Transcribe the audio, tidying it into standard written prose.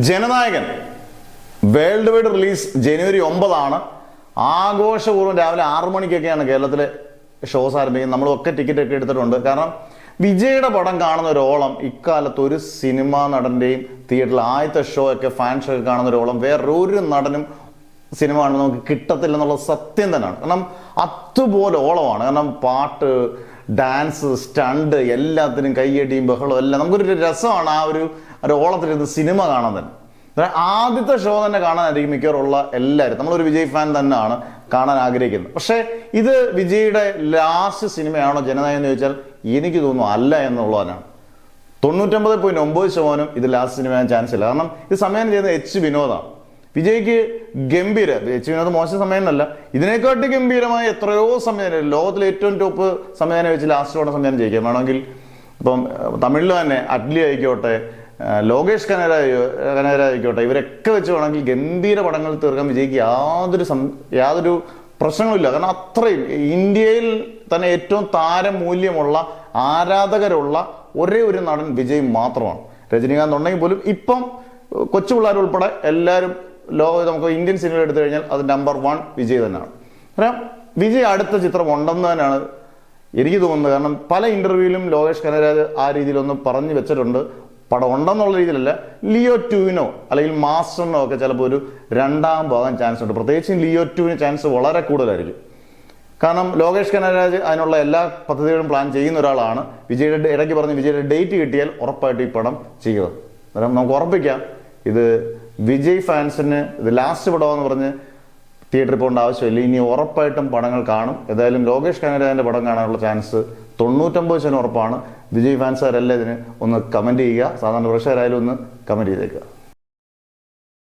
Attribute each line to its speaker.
Speaker 1: Jananayakan world wide release ജനുവരി 9 ആഘോഷപൂർവ്വം രാവിലെ 6 മണിക്കൊക്കെയാണ് കേരളത്തിലെ shows ആരംഭിക്കുന്നത്. നമ്മളൊക്കെ ടിക്കറ്റ് ഒക്കെ എടുത്തിട്ടുണ്ട്. കാരണം വിജയുടെ പടം കാണുന്ന ഒരോളം ഇക്കാലത്ത് ഒരു സിനിമാ നടന്റെയും തിയേറ്ററിൽ ആദ്യത്തെ ഷോ ഒക്കെ ഫാൻ ഷോ ഒക്കെ കാണുന്ന ഒരോളം വേറൊരു നടനും സിനിമ കാണുമ്പോൾ നമുക്ക് കിട്ടത്തില്ലെന്നുള്ള സത്യം തന്നെയാണ്. കാരണം അതുപോലെ ഓളമാണ്. കാരണം പാട്ട്, ഡാൻസ്, സ്റ്റണ്ട് എല്ലാത്തിനും കയ്യടിയും ബഹളവും എല്ലാം നമുക്കൊരു രസമാണ്. ആ ഒരു ഓളത്തിലിരുന്ന് സിനിമ കാണാൻ തന്നെ. ആദ്യത്തെ ഷോ തന്നെ കാണാനായിരിക്കും മിക്കവാറുള്ള എല്ലാവരും. നമ്മളൊരു വിജയ് ഫാൻ തന്നെയാണ് കാണാൻ ആഗ്രഹിക്കുന്നത്. പക്ഷേ ഇത് വിജയുടെ ലാസ്റ്റ് സിനിമയാണോ ജനനായകൻ എന്ന് ചോദിച്ചാൽ എനിക്ക് തോന്നുന്നു അല്ല എന്നുള്ളതാണ്. 99.9% ഇത് ലാസ്റ്റ് സിനിമയാൻ ചാൻസ് ഇല്ല. കാരണം ഇത് സംവിധാനം ചെയ്യുന്നത് എച്ച് വിനോദാണ്. വിജയ്ക്ക് ഗംഭീര, എച്ച് വിനോദ് മോശം സംവിധാനമല്ല, ഇതിനെക്കാട്ടി ഗംഭീരമായ എത്രയോ സംവിധാനം, ലോകത്തിലെ ഏറ്റവും ടോപ്പ് സംവിധാനം വെച്ച് ലാസ്റ്റ് ഓടെ സംവിധാനം ചെയ്യിക്കാം. വേണമെങ്കിൽ ഇപ്പം തമിഴിൽ തന്നെ അറ്റ്ലി ആയിക്കോട്ടെ, ലോകേഷ് കനകരായിക്കോട്ടെ, ഇവരൊക്കെ വെച്ച് വേണമെങ്കിൽ ഗംഭീര പടങ്ങൾ തീർക്കാൻ വിജയ്ക്ക് യാതൊരു പ്രശ്നങ്ങളില്ല. കാരണം അത്രയും ഇന്ത്യയിൽ തന്നെ ഏറ്റവും താരമൂല്യമുള്ള ആരാധകരുള്ള ഒരേ ഒരു നടൻ വിജയ് മാത്രമാണ്. രജനീകാന്ത് ഉണ്ടെങ്കിൽ പോലും ഇപ്പം കൊച്ചു പിള്ളേരുൾപ്പെടെ എല്ലാവരും നമുക്ക് ഇന്ത്യൻ സിനിമ എടുത്തു കഴിഞ്ഞാൽ അത് നമ്പർ 1 വിജയ് തന്നെയാണ്. കാരണം വിജയ് അടുത്ത ചിത്രം ഉണ്ടെന്ന് തന്നെയാണ് എനിക്ക് തോന്നുന്നത്. കാരണം പല ഇന്റർവ്യൂവിലും ലോകേഷ് കനകരാജ് ആ രീതിയിലൊന്ന് പറഞ്ഞു വെച്ചിട്ടുണ്ട്. പടം ഉണ്ടെന്നുള്ള രീതിയിലല്ല, ലിയോ 2 അല്ലെങ്കിൽ മാസ്റ്ററിനോ ഒക്കെ ചിലപ്പോൾ ഒരു 2ാം ഭാഗം ചാൻസ് ഉണ്ട്. പ്രത്യേകിച്ച് ലിയോ 2 ചാൻസ് വളരെ കൂടുതലായിരിക്കും. കാരണം ലോകേഷ് കനകരാജ് അതിനുള്ള എല്ലാ പദ്ധതികളും പ്ലാൻ ചെയ്യുന്ന ഒരാളാണ്. വിജയുടെ ഇടയ്ക്ക് പറഞ്ഞ് വിജയുടെ ഡേറ്റ് കിട്ടിയാൽ ഉറപ്പായിട്ട് ഈ പടം ചെയ്യുക. അന്നേരം നമുക്ക് ഉറപ്പിക്കാം ഇത് വിജയ് ഫാൻസിന് ഇത് ലാസ്റ്റ് പടമെന്ന് പറഞ്ഞ് തിയേറ്ററിൽ പോകേണ്ട ആവശ്യമില്ല. ഇനി ഉറപ്പായിട്ടും പടങ്ങൾ കാണും. ഏതായാലും ലോകേഷ് കനകരാജിന്റെ പടം കാണാനുള്ള ചാൻസ് 99% ഉറപ്പാണ്. വിജയ് ഫാൻസുകാരെല്ലാം ഇതിന് ഒന്ന് കമന്റ് ചെയ്യുക. സാധാരണ പ്രേക്ഷകരായാലും ഒന്ന് കമന്റ് ചെയ്തേക്കുക.